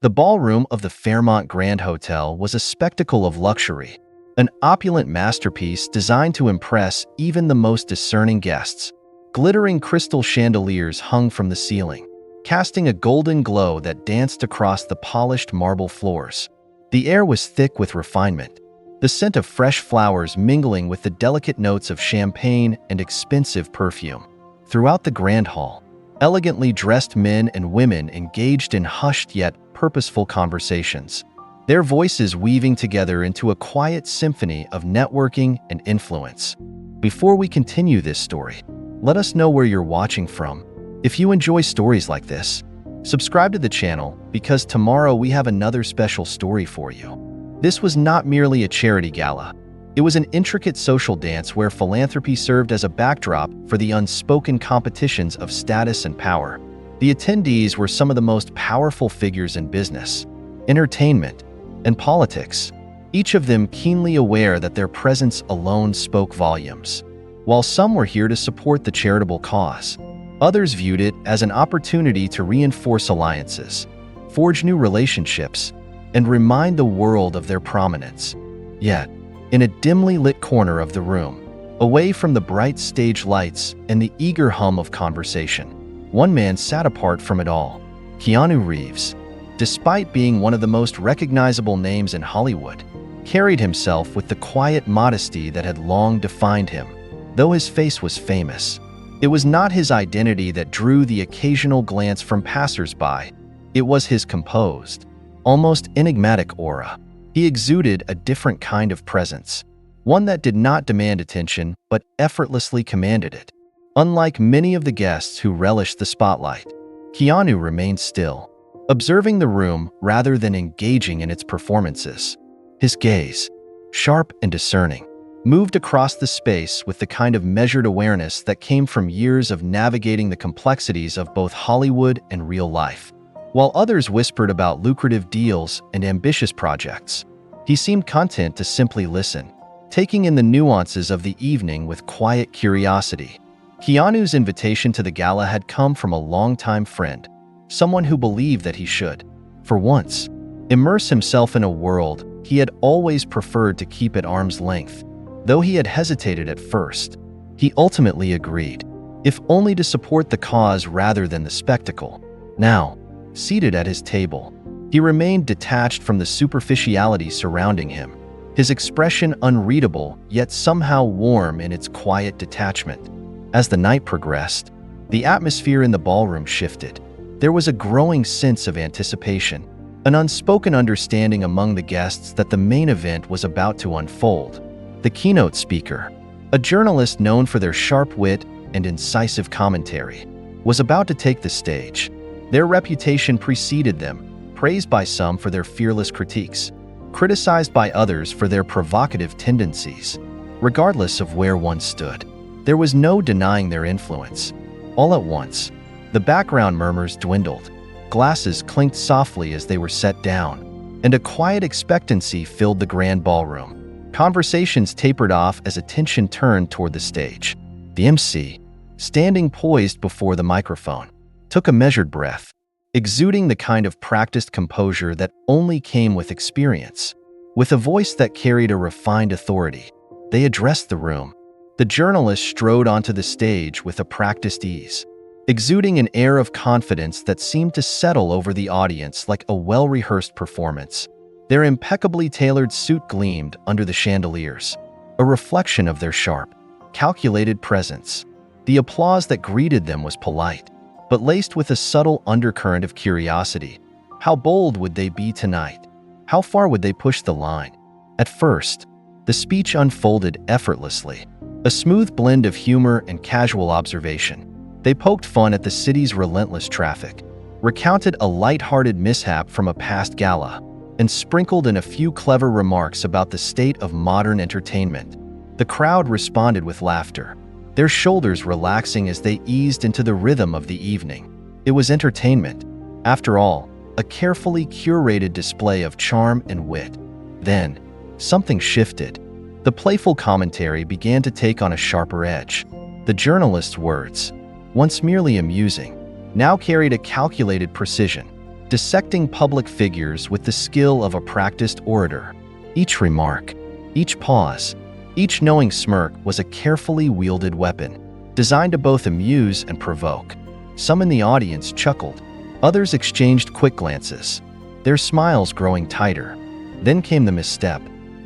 The ballroom of the Fairmont Grand Hotel was a spectacle of luxury, an opulent masterpiece designed to impress even the most discerning guests. Glittering crystal chandeliers hung from the ceiling, casting a golden glow that danced across the polished marble floors. The air was thick with refinement, the scent of fresh flowers mingling with the delicate notes of champagne and expensive perfume. Throughout the grand hall, elegantly dressed men and women engaged in hushed yet purposeful conversations, their voices weaving together into a quiet symphony of networking and influence. Before we continue this story, let us know where you're watching from. If you enjoy stories like this, subscribe to the channel because tomorrow we have another special story for you. This was not merely a charity gala. It was an intricate social dance where philanthropy served as a backdrop for the unspoken competitions of status and power. The attendees were some of the most powerful figures in business, entertainment, and politics, each of them keenly aware that their presence alone spoke volumes. While some were here to support the charitable cause, others viewed it as an opportunity to reinforce alliances, forge new relationships, and remind the world of their prominence. Yet, in a dimly lit corner of the room, away from the bright stage lights and the eager hum of conversation, one man sat apart from it all: Keanu Reeves. Despite being one of the most recognizable names in Hollywood, carried himself with the quiet modesty that had long defined him. Though his face was famous, it was not his identity that drew the occasional glance from passers-by. It was his composed, almost enigmatic aura. He exuded a different kind of presence, one that did not demand attention but effortlessly commanded it. Unlike many of the guests who relished the spotlight, Keanu remained still, observing the room rather than engaging in its performances. His gaze, sharp and discerning, moved across the space with the kind of measured awareness that came from years of navigating the complexities of both Hollywood and real life. While others whispered about lucrative deals and ambitious projects, he seemed content to simply listen, taking in the nuances of the evening with quiet curiosity. Keanu's invitation to the gala had come from a longtime friend, someone who believed that he should, for once, immerse himself in a world he had always preferred to keep at arm's length. Though he had hesitated at first, he ultimately agreed, if only to support the cause rather than the spectacle. Now, seated at his table, he remained detached from the superficiality surrounding him, his expression unreadable yet somehow warm in its quiet detachment. As the night progressed, the atmosphere in the ballroom shifted. There was a growing sense of anticipation, an unspoken understanding among the guests that the main event was about to unfold. The keynote speaker, a journalist known for their sharp wit and incisive commentary, was about to take the stage. Their reputation preceded them, praised by some for their fearless critiques, criticized by others for their provocative tendencies. Regardless of where one stood, there was no denying their influence. All at once, the background murmurs dwindled, glasses clinked softly as they were set down, and a quiet expectancy filled the grand ballroom. Conversations tapered off as attention turned toward the stage. The MC, standing poised before the microphone, took a measured breath, exuding the kind of practiced composure that only came with experience. With a voice that carried a refined authority, they addressed the room. The journalist strode onto the stage with a practiced ease, exuding an air of confidence that seemed to settle over the audience like a well-rehearsed performance. Their impeccably tailored suit gleamed under the chandeliers, a reflection of their sharp, calculated presence. The applause that greeted them was polite, but laced with a subtle undercurrent of curiosity. How bold would they be tonight? How far would they push the line? At first, the speech unfolded effortlessly, a smooth blend of humor and casual observation. They poked fun at the city's relentless traffic, recounted a light-hearted mishap from a past gala, and sprinkled in a few clever remarks about the state of modern entertainment. The crowd responded with laughter, their shoulders relaxing as they eased into the rhythm of the evening. It was entertainment, after all, a carefully curated display of charm and wit. Then, something shifted. The playful commentary began to take on a sharper edge. The journalist's words, once merely amusing, now carried a calculated precision, dissecting public figures with the skill of a practiced orator. Each remark, each pause, each knowing smirk was a carefully wielded weapon, designed to both amuse and provoke. Some in the audience chuckled. Others exchanged quick glances, their smiles growing tighter. Then came the misstep.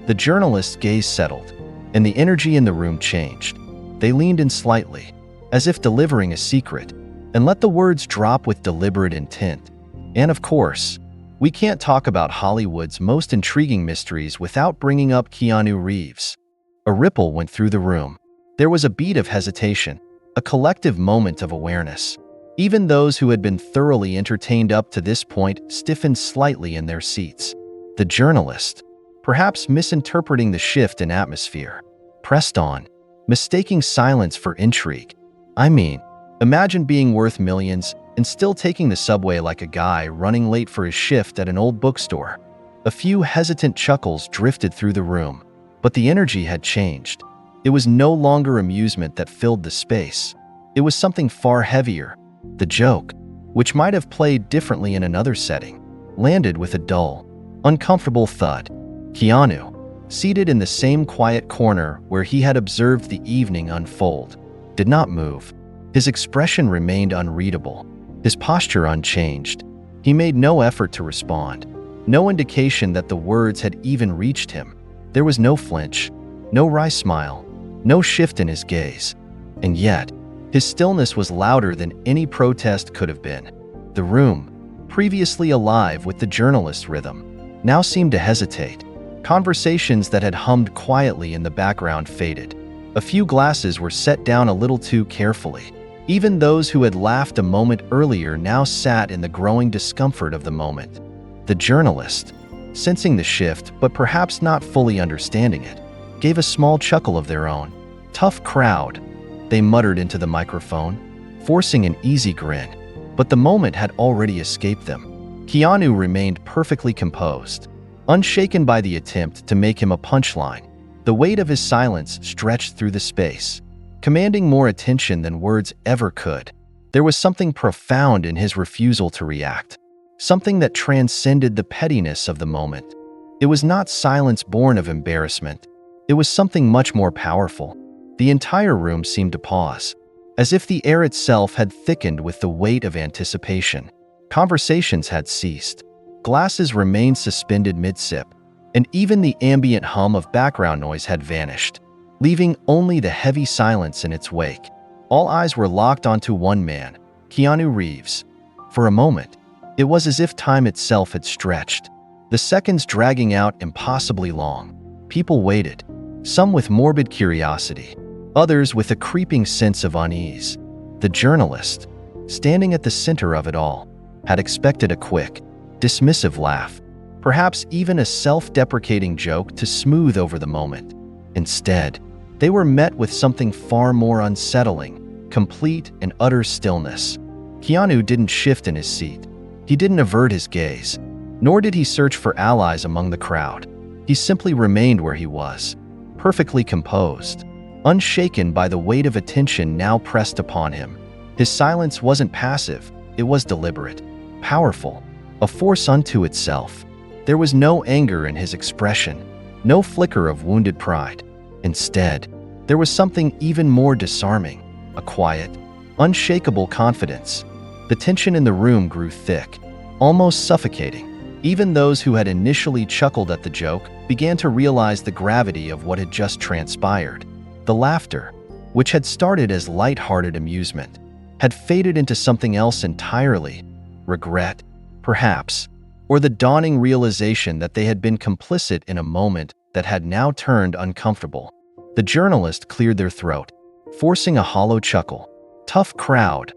The journalist's gaze settled, and the energy in the room changed. They leaned in slightly, as if delivering a secret, and let the words drop with deliberate intent. And of course, we can't talk about Hollywood's most intriguing mysteries without bringing up Keanu Reeves. A ripple went through the room. There was a beat of hesitation, a collective moment of awareness. Even those who had been thoroughly entertained up to this point stiffened slightly in their seats. The journalist, perhaps misinterpreting the shift in atmosphere, pressed on, mistaking silence for intrigue. I mean, imagine being worth millions and still taking the subway like a guy running late for his shift at an old bookstore. A few hesitant chuckles drifted through the room, but the energy had changed. It was no longer amusement that filled the space. It was something far heavier. The joke, which might have played differently in another setting, landed with a dull, uncomfortable thud. Keanu, seated in the same quiet corner where he had observed the evening unfold, did not move. His expression remained unreadable, his posture unchanged. He made no effort to respond, no indication that the words had even reached him. There was no flinch, no wry smile, no shift in his gaze. And yet, his stillness was louder than any protest could have been. The room, previously alive with the journalist's rhythm, now seemed to hesitate. Conversations that had hummed quietly in the background faded. A few glasses were set down a little too carefully. Even those who had laughed a moment earlier now sat in the growing discomfort of the moment. The journalist, sensing the shift but perhaps not fully understanding it, gave a small chuckle of their own. "Tough crowd," they muttered into the microphone, forcing an easy grin. But the moment had already escaped them. Keanu remained perfectly composed, unshaken by the attempt to make him a punchline. The weight of his silence stretched through the space, commanding more attention than words ever could. There was something profound in his refusal to react, something that transcended the pettiness of the moment. It was not silence born of embarrassment. It was something much more powerful. The entire room seemed to pause, as if the air itself had thickened with the weight of anticipation. Conversations had ceased. Glasses remained suspended mid-sip, and even the ambient hum of background noise had vanished, leaving only the heavy silence in its wake. All eyes were locked onto one man, Keanu Reeves. For a moment, it was as if time itself had stretched, the seconds dragging out impossibly long. People waited, some with morbid curiosity, others with a creeping sense of unease. The journalist, standing at the center of it all, had expected a quick, dismissive laugh, perhaps even a self-deprecating joke to smooth over the moment. Instead, they were met with something far more unsettling, complete and utter stillness. Keanu didn't shift in his seat. He didn't avert his gaze, nor did he search for allies among the crowd. He simply remained where he was, perfectly composed, unshaken by the weight of attention now pressed upon him. His silence wasn't passive, it was deliberate, powerful, a force unto itself. There was no anger in his expression, no flicker of wounded pride. Instead, there was something even more disarming, a quiet, unshakable confidence. The tension in the room grew thick, almost suffocating. Even those who had initially chuckled at the joke began to realize the gravity of what had just transpired. The laughter, which had started as light-hearted amusement, had faded into something else entirely. Regret, perhaps, or the dawning realization that they had been complicit in a moment that had now turned uncomfortable. The journalist cleared their throat, forcing a hollow chuckle. "Tough crowd,"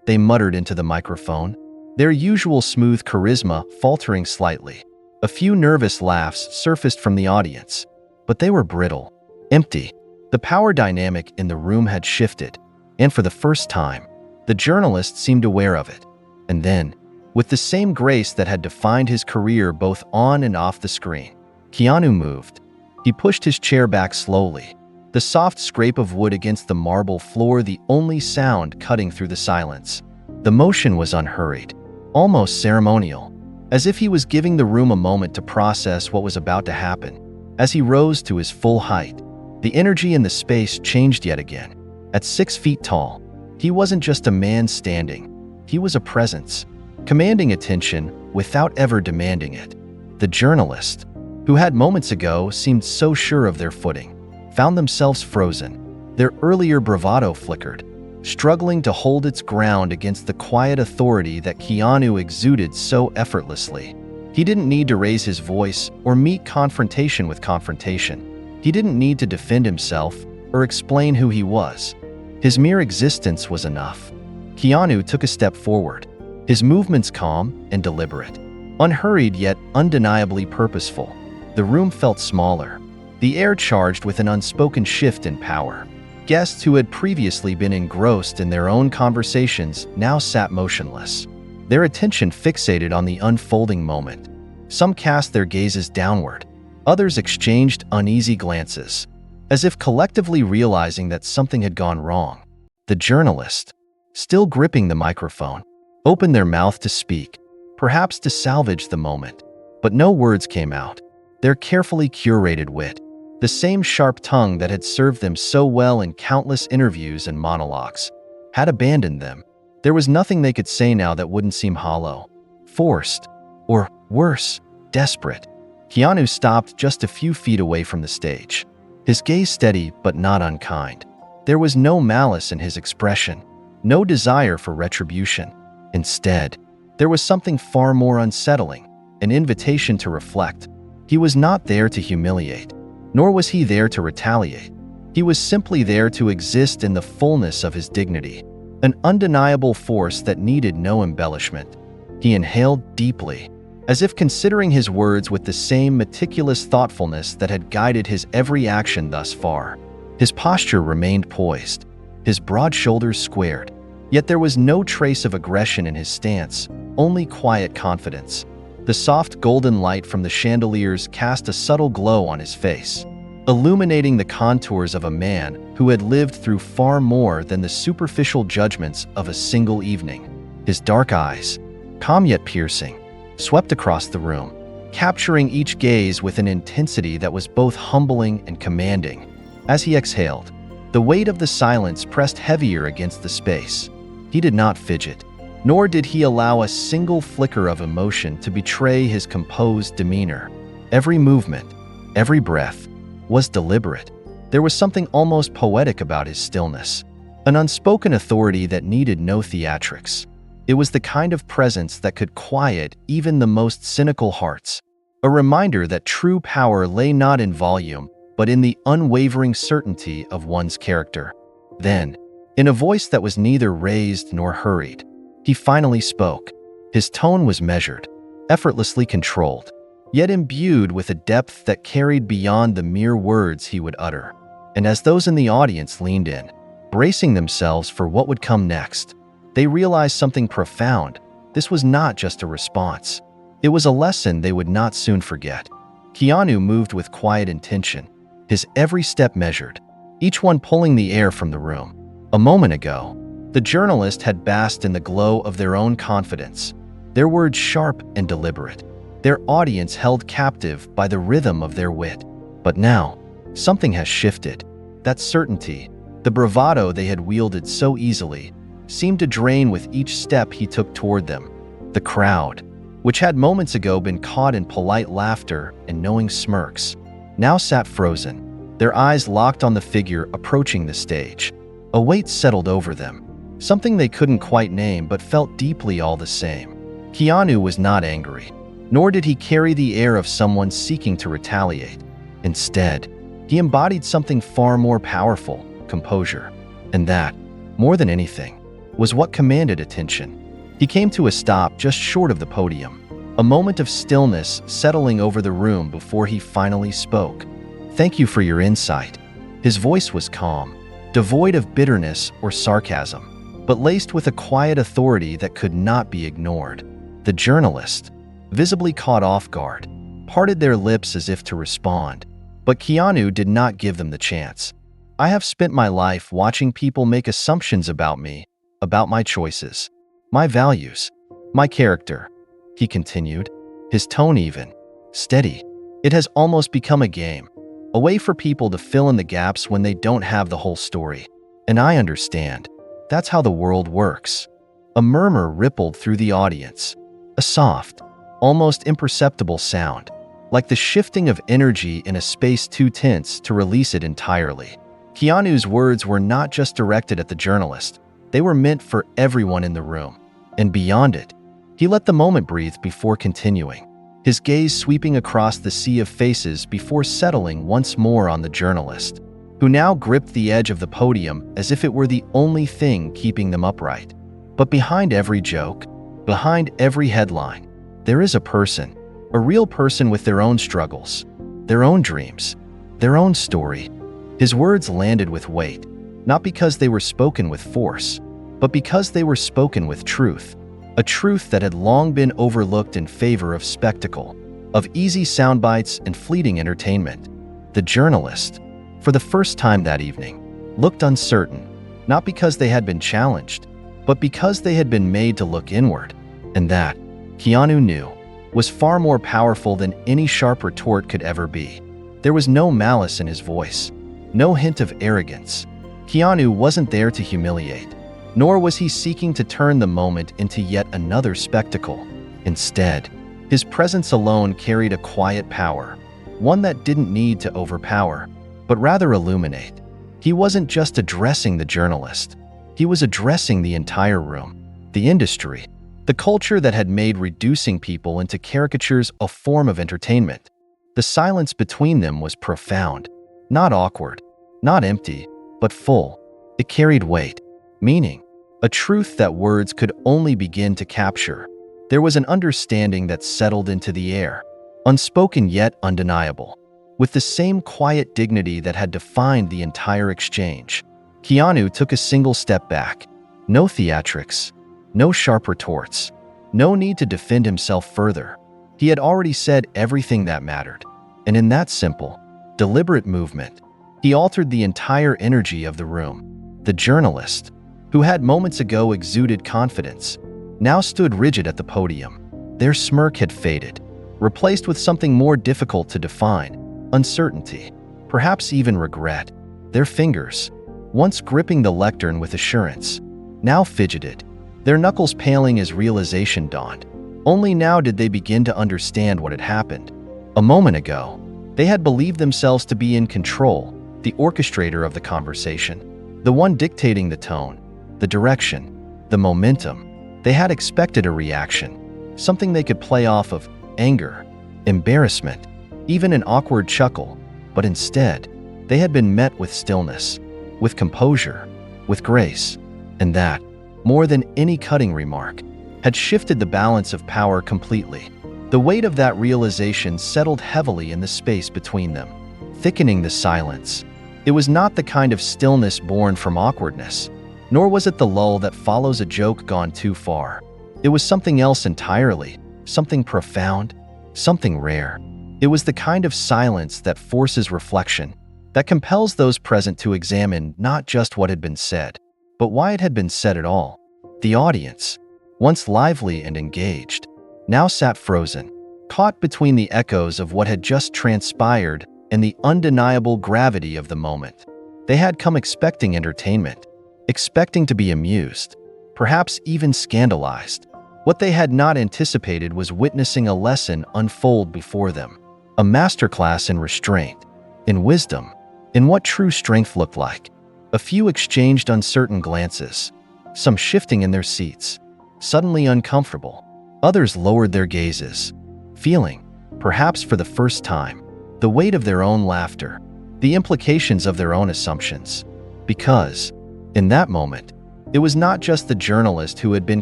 they muttered into the microphone, their usual smooth charisma faltering slightly. A few nervous laughs surfaced from the audience, but they were brittle, empty. The power dynamic in the room had shifted, and for the first time, the journalist seemed aware of it. And then, with the same grace that had defined his career both on and off the screen, Keanu moved. He pushed his chair back slowly, the soft scrape of wood against the marble floor the only sound cutting through the silence. The motion was unhurried, almost ceremonial. as if he was giving the room a moment to process what was about to happen. As he rose to his full height, the energy in the space changed yet again. At 6 feet tall, he wasn't just a man standing. He was a presence, commanding attention without ever demanding it. The journalist, who had moments ago seemed so sure of their footing, found themselves frozen. Their earlier bravado flickered, struggling to hold its ground against the quiet authority that Keanu exuded so effortlessly. He didn't need to raise his voice or meet confrontation with confrontation. He didn't need to defend himself or explain who he was. His mere existence was enough. Keanu took a step forward, his movements calm and deliberate, unhurried yet undeniably purposeful. The room felt smaller, the air charged with an unspoken shift in power. Guests who had previously been engrossed in their own conversations now sat motionless, their attention fixated on the unfolding moment. Some cast their gazes downward, others exchanged uneasy glances, as if collectively realizing that something had gone wrong. The journalist, still gripping the microphone, opened their mouth to speak, perhaps to salvage the moment. But no words came out. Their carefully curated wit, the same sharp tongue that had served them so well in countless interviews and monologues, had abandoned them. There was nothing they could say now that wouldn't seem hollow, forced, or worse, desperate. Keanu stopped just a few feet away from the stage, his gaze steady but not unkind. There was no malice in his expression, no desire for retribution. Instead, there was something far more unsettling, an invitation to reflect. He was not there to humiliate, nor was he there to retaliate. He was simply there to exist in the fullness of his dignity, an undeniable force that needed no embellishment. He inhaled deeply, as if considering his words with the same meticulous thoughtfulness that had guided his every action thus far. His posture remained poised, his broad shoulders squared, yet there was no trace of aggression in his stance, only quiet confidence. The soft golden light from the chandeliers cast a subtle glow on his face, illuminating the contours of a man who had lived through far more than the superficial judgments of a single evening. His dark eyes, calm yet piercing, swept across the room, capturing each gaze with an intensity that was both humbling and commanding. As he exhaled, the weight of the silence pressed heavier against the space. He did not fidget, nor did he allow a single flicker of emotion to betray his composed demeanor. Every movement, every breath, was deliberate. There was something almost poetic about his stillness, an unspoken authority that needed no theatrics. It was the kind of presence that could quiet even the most cynical hearts, a reminder that true power lay not in volume, but in the unwavering certainty of one's character. Then, in a voice that was neither raised nor hurried, he finally spoke. His tone was measured, effortlessly controlled, yet imbued with a depth that carried beyond the mere words he would utter. And as those in the audience leaned in, bracing themselves for what would come next, they realized something profound. This was not just a response. It was a lesson they would not soon forget. Keanu moved with quiet intention, his every step measured, each one pulling the air from the room. A moment ago, the journalist had basked in the glow of their own confidence, their words sharp and deliberate, their audience held captive by the rhythm of their wit. But now, something has shifted. That certainty, the bravado they had wielded so easily, seemed to drain with each step he took toward them. The crowd, which had moments ago been caught in polite laughter and knowing smirks, now sat frozen, their eyes locked on the figure approaching the stage. A weight settled over them, something they couldn't quite name but felt deeply all the same. Keanu was not angry, nor did he carry the air of someone seeking to retaliate. Instead, he embodied something far more powerful, composure. And that, more than anything, was what commanded attention. He came to a stop just short of the podium, a moment of stillness settling over the room before he finally spoke. "Thank you for your insight." His voice was calm, devoid of bitterness or sarcasm, but laced with a quiet authority that could not be ignored. The journalist, visibly caught off guard, parted their lips as if to respond, but Keanu did not give them the chance. "I have spent my life watching people make assumptions about me, about my choices, my values, my character," he continued. his tone even, steady. It has almost become a game, a way for people to fill in the gaps when they don't have the whole story. And I understand. That's how the world works. A murmur rippled through the audience, a soft, almost imperceptible sound, like the shifting of energy in a space too tense to release it entirely. Keanu's words were not just directed at the journalist, they were meant for everyone in the room. And beyond it, he let the moment breathe before continuing, his gaze sweeping across the sea of faces before settling once more on the journalist, who now gripped the edge of the podium as if it were the only thing keeping them upright. But behind every joke, behind every headline, there is a person, a real person with their own struggles, their own dreams, their own story. His words landed with weight, not because they were spoken with force, but because they were spoken with truth, a truth that had long been overlooked in favor of spectacle, of easy soundbites and fleeting entertainment. The journalist, for the first time that evening, looked uncertain, not because they had been challenged, but because they had been made to look inward, and that, Keanu knew, was far more powerful than any sharp retort could ever be. There was no malice in his voice, no hint of arrogance. Keanu wasn't there to humiliate, nor was he seeking to turn the moment into yet another spectacle. Instead, his presence alone carried a quiet power, one that didn't need to overpower, but rather illuminate. He wasn't just addressing the journalist, he was addressing the entire room, the industry, the culture that had made reducing people into caricatures a form of entertainment. The silence between them was profound, not awkward, not empty, but full. It carried weight, meaning, a truth that words could only begin to capture. There was an understanding that settled into the air, unspoken yet undeniable, with the same quiet dignity that had defined the entire exchange. Keanu took a single step back. No theatrics, no sharp retorts, no need to defend himself further. He had already said everything that mattered, and in that simple, deliberate movement, he altered the entire energy of the room. The journalist, who had moments ago exuded confidence, now stood rigid at the podium. Their smirk had faded, replaced with something more difficult to define, uncertainty, perhaps even regret. Their fingers, once gripping the lectern with assurance, now fidgeted, their knuckles paling as realization dawned. Only now did they begin to understand what had happened. A moment ago, they had believed themselves to be in control, the orchestrator of the conversation, the one dictating the tone, the direction, the momentum. They had expected a reaction, something they could play off of: anger, embarrassment, even an awkward chuckle. But instead, they had been met with stillness, with composure, with grace, and that, more than any cutting remark, had shifted the balance of power completely. The weight of that realization settled heavily in the space between them, thickening the silence. It was not the kind of stillness born from awkwardness, nor was it the lull that follows a joke gone too far. It was something else entirely, something profound, something rare. It was the kind of silence that forces reflection, that compels those present to examine not just what had been said, but why it had been said at all. The audience, once lively and engaged, now sat frozen, caught between the echoes of what had just transpired and the undeniable gravity of the moment. They had come expecting entertainment, expecting to be amused, perhaps even scandalized. What they had not anticipated was witnessing a lesson unfold before them, a masterclass in restraint, in wisdom, in what true strength looked like. A few exchanged uncertain glances, some shifting in their seats, suddenly uncomfortable. Others lowered their gazes, feeling, perhaps for the first time, the weight of their own laughter, the implications of their own assumptions. Because, in that moment, it was not just the journalist who had been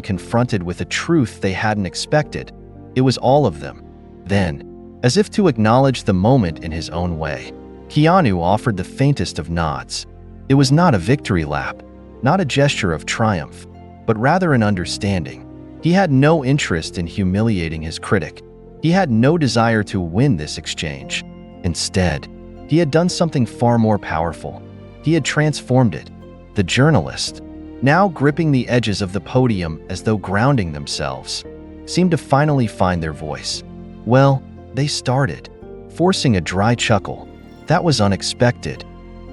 confronted with a truth they hadn't expected, it was all of them. Then, as if to acknowledge the moment in his own way, Keanu offered the faintest of nods. It was not a victory lap, not a gesture of triumph, but rather an understanding. He had no interest in humiliating his critic. He had no desire to win this exchange. Instead, he had done something far more powerful. He had transformed it. The journalist, now gripping the edges of the podium as though grounding themselves, seemed to finally find their voice. Well, they started, forcing a dry chuckle. That was unexpected.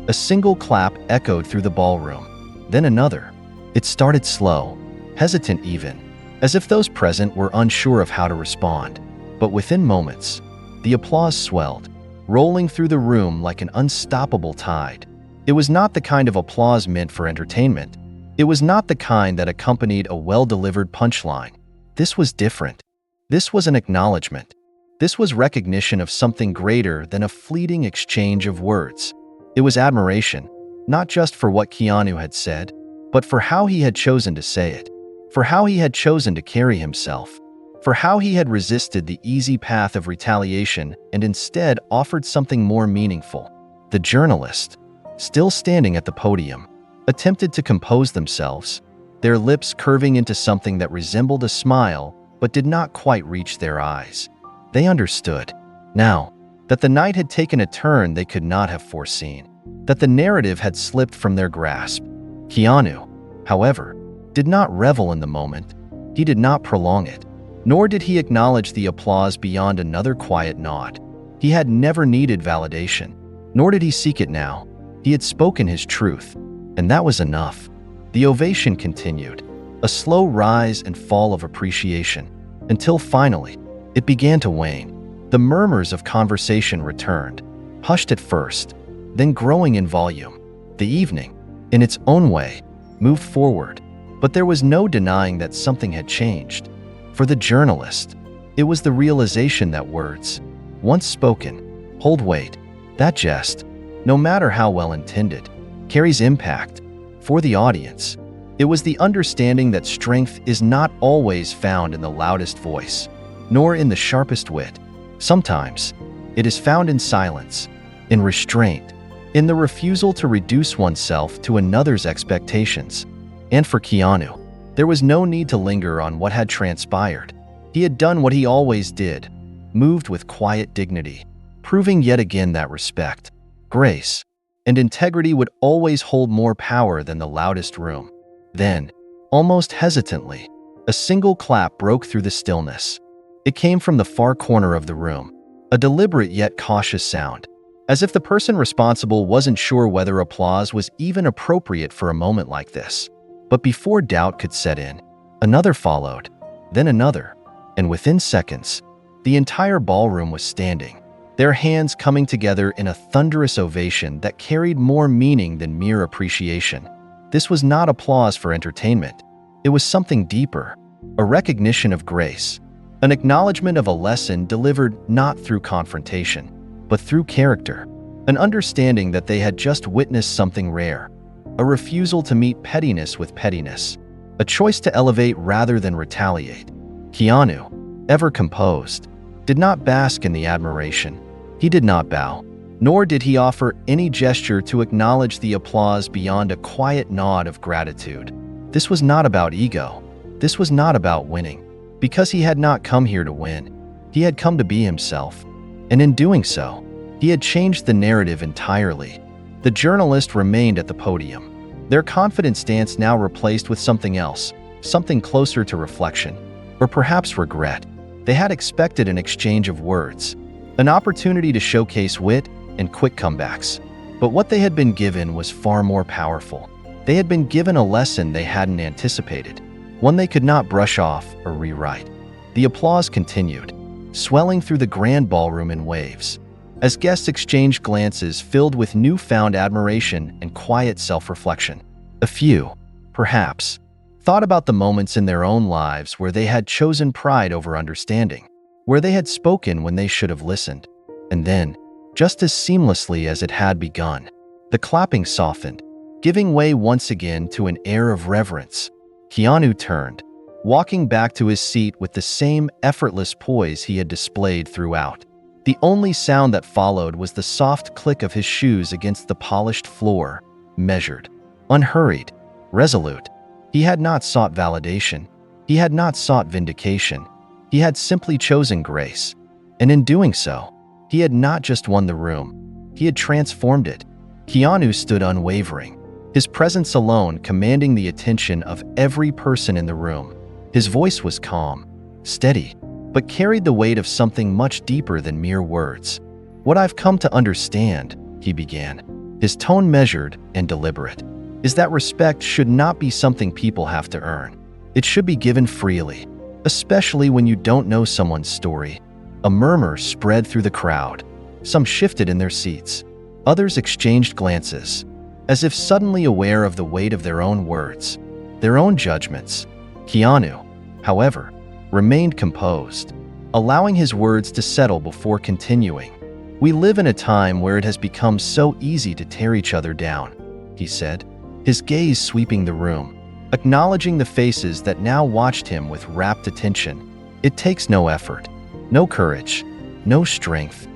A single clap echoed through the ballroom, then another. It started slow, hesitant even, as if those present were unsure of how to respond. But within moments, the applause swelled, rolling through the room like an unstoppable tide. It was not the kind of applause meant for entertainment. It was not the kind that accompanied a well-delivered punchline. This was different. This was an acknowledgement. This was recognition of something greater than a fleeting exchange of words. It was admiration, not just for what Keanu had said, but for how he had chosen to say it, for how he had chosen to carry himself, for how he had resisted the easy path of retaliation and instead offered something more meaningful. The journalist, still standing at the podium, attempted to compose themselves, their lips curving into something that resembled a smile but did not quite reach their eyes. They understood, now, that the night had taken a turn they could not have foreseen, that the narrative had slipped from their grasp. Keanu, however, did not revel in the moment. He did not prolong it, nor did he acknowledge the applause beyond another quiet nod. He had never needed validation, nor did he seek it now. He had spoken his truth, and that was enough. The ovation continued, a slow rise and fall of appreciation, until finally, it began to wane. The murmurs of conversation returned, hushed at first, then growing in volume. The evening, in its own way, moved forward, but there was no denying that something had changed. For the journalist, it was the realization that words, once spoken, hold weight. That jest, no matter how well intended, carries impact. For the audience, it was the understanding that strength is not always found in the loudest voice, nor in the sharpest wit. Sometimes, it is found in silence, in restraint, in the refusal to reduce oneself to another's expectations. And for Keanu, there was no need to linger on what had transpired. He had done what he always did, moved with quiet dignity, proving yet again that respect, grace, and integrity would always hold more power than the loudest room. Then, almost hesitantly, a single clap broke through the stillness. It came from the far corner of the room, a deliberate yet cautious sound, as if the person responsible wasn't sure whether applause was even appropriate for a moment like this. But before doubt could set in, another followed, then another, and within seconds, the entire ballroom was standing, their hands coming together in a thunderous ovation that carried more meaning than mere appreciation. This was not applause for entertainment. It was something deeper, a recognition of grace, an acknowledgement of a lesson delivered not through confrontation, but through character, an understanding that they had just witnessed something rare, a refusal to meet pettiness with pettiness, a choice to elevate rather than retaliate. Keanu, ever composed, did not bask in the admiration. He did not bow, nor did he offer any gesture to acknowledge the applause beyond a quiet nod of gratitude. This was not about ego. This was not about winning, because he had not come here to win. He had come to be himself, and in doing so, he had changed the narrative entirely. The journalist remained at the podium, their confident stance now replaced with something else, something closer to reflection, or perhaps regret. They had expected an exchange of words, an opportunity to showcase wit and quick comebacks. But what they had been given was far more powerful. They had been given a lesson they hadn't anticipated, one they could not brush off or rewrite. The applause continued, swelling through the grand ballroom in waves, as guests exchanged glances filled with newfound admiration and quiet self-reflection. A few, perhaps, thought about the moments in their own lives where they had chosen pride over understanding, where they had spoken when they should have listened. And then, just as seamlessly as it had begun, the clapping softened, giving way once again to an air of reverence. Keanu turned, walking back to his seat with the same effortless poise he had displayed throughout. The only sound that followed was the soft click of his shoes against the polished floor, measured, unhurried, resolute. He had not sought validation. He had not sought vindication. He had simply chosen grace. And in doing so, he had not just won the room. He had transformed it. Keanu stood unwavering, his presence alone commanding the attention of every person in the room. His voice was calm, steady, but carried the weight of something much deeper than mere words. "What I've come to understand," he began, his tone measured and deliberate, "is that respect should not be something people have to earn. It should be given freely, especially when you don't know someone's story." A murmur spread through the crowd. Some shifted in their seats. Others exchanged glances, as if suddenly aware of the weight of their own words, their own judgments. Keanu, however, remained composed, allowing his words to settle before continuing. "We live in a time where it has become so easy to tear each other down," he said, his gaze sweeping the room, acknowledging the faces that now watched him with rapt attention. "It takes no effort, no courage, no strength."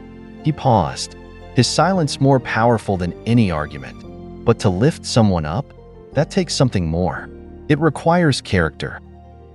He paused, his silence more powerful than any argument. "But to lift someone up, that takes something more. It requires character."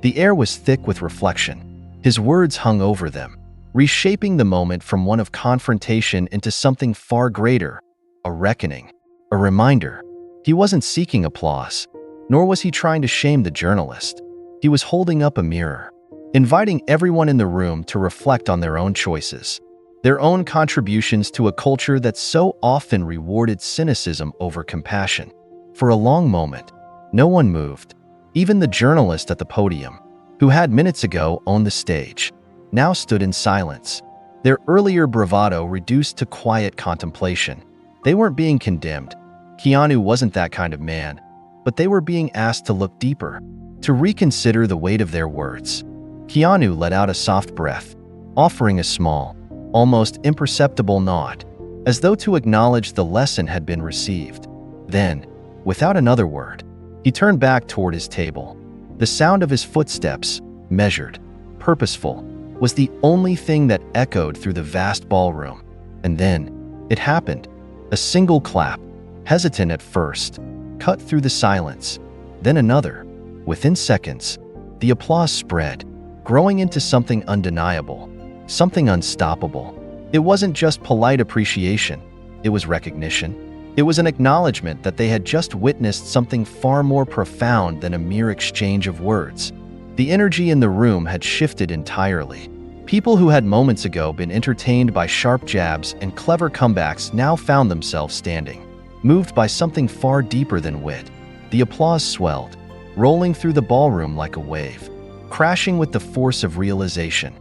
The air was thick with reflection. His words hung over them, reshaping the moment from one of confrontation into something far greater, a reckoning, a reminder. He wasn't seeking applause, nor was he trying to shame the journalist. He was holding up a mirror, inviting everyone in the room to reflect on their own choices, their own contributions to a culture that so often rewarded cynicism over compassion. For a long moment, no one moved. Even the journalist at the podium, who had minutes ago owned the stage, now stood in silence, their earlier bravado reduced to quiet contemplation. They weren't being condemned. Keanu wasn't that kind of man, but they were being asked to look deeper, to reconsider the weight of their words. Keanu let out a soft breath, offering a small, almost imperceptible nod, as though to acknowledge the lesson had been received. Then, without another word, he turned back toward his table. The sound of his footsteps, measured, purposeful, was the only thing that echoed through the vast ballroom. And then, it happened. A single clap, hesitant at first, cut through the silence. Then another. Within seconds, the applause spread, growing into something undeniable, something unstoppable. It wasn't just polite appreciation, it was recognition. It was an acknowledgement that they had just witnessed something far more profound than a mere exchange of words. The energy in the room had shifted entirely. People who had moments ago been entertained by sharp jabs and clever comebacks now found themselves standing, moved by something far deeper than wit. The applause swelled, rolling through the ballroom like a wave, crashing with the force of realization.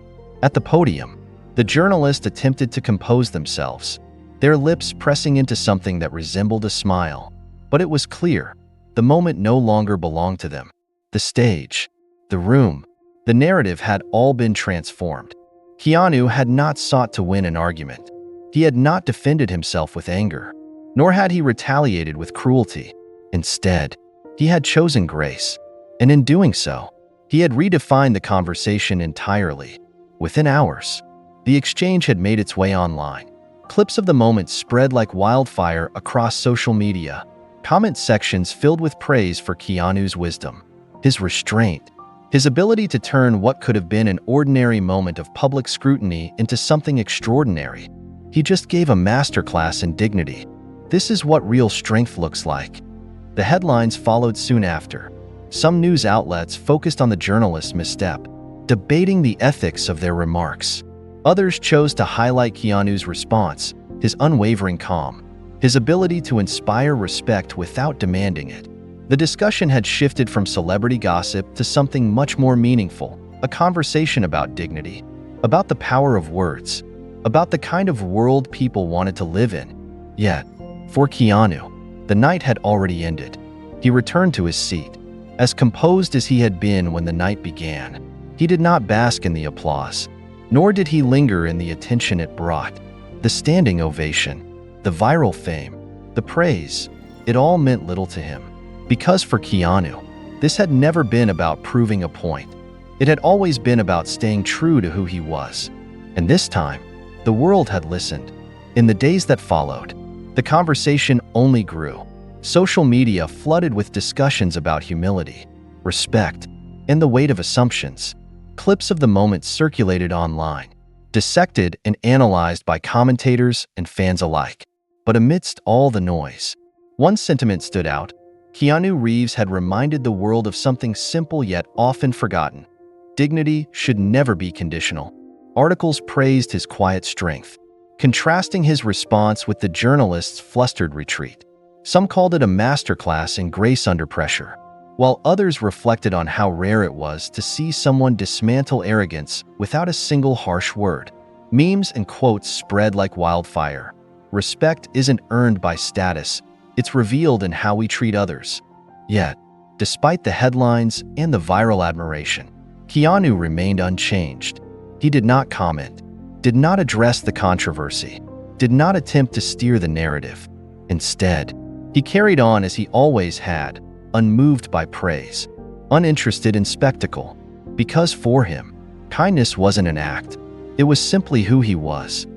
At the podium, the journalists attempted to compose themselves, their lips pressing into something that resembled a smile. But it was clear, the moment no longer belonged to them. The stage, the room, the narrative had all been transformed. Keanu had not sought to win an argument. He had not defended himself with anger, nor had he retaliated with cruelty. Instead, he had chosen grace, and in doing so, he had redefined the conversation entirely. Within hours, the exchange had made its way online. Clips of the moment spread like wildfire across social media, comment sections filled with praise for Keanu's wisdom, his restraint, his ability to turn what could have been an ordinary moment of public scrutiny into something extraordinary. He just gave a masterclass in dignity. This is what real strength looks like. The headlines followed soon after. Some news outlets focused on the journalist's misstep, debating the ethics of their remarks. Others chose to highlight Keanu's response, his unwavering calm, his ability to inspire respect without demanding it. The discussion had shifted from celebrity gossip to something much more meaningful, a conversation about dignity, about the power of words, about the kind of world people wanted to live in. Yet, for Keanu, the night had already ended. He returned to his seat, as composed as he had been when the night began. He did not bask in the applause, nor did he linger in the attention it brought. The standing ovation, the viral fame, the praise, it all meant little to him. Because for Keanu, this had never been about proving a point. It had always been about staying true to who he was. And this time, the world had listened. In the days that followed, the conversation only grew. Social media flooded with discussions about humility, respect, and the weight of assumptions. Clips of the moment circulated online, dissected and analyzed by commentators and fans alike. But amidst all the noise, one sentiment stood out. Keanu Reeves had reminded the world of something simple yet often forgotten. Dignity should never be conditional. Articles praised his quiet strength, contrasting his response with the journalist's flustered retreat. Some called it a masterclass in grace under pressure, while others reflected on how rare it was to see someone dismantle arrogance without a single harsh word. Memes and quotes spread like wildfire. Respect isn't earned by status, it's revealed in how we treat others. Yet, despite the headlines and the viral admiration, Keanu remained unchanged. He did not comment, did not address the controversy, did not attempt to steer the narrative. Instead, he carried on as he always had, unmoved by praise, uninterested in spectacle. Because for him, kindness wasn't an act, it was simply who he was.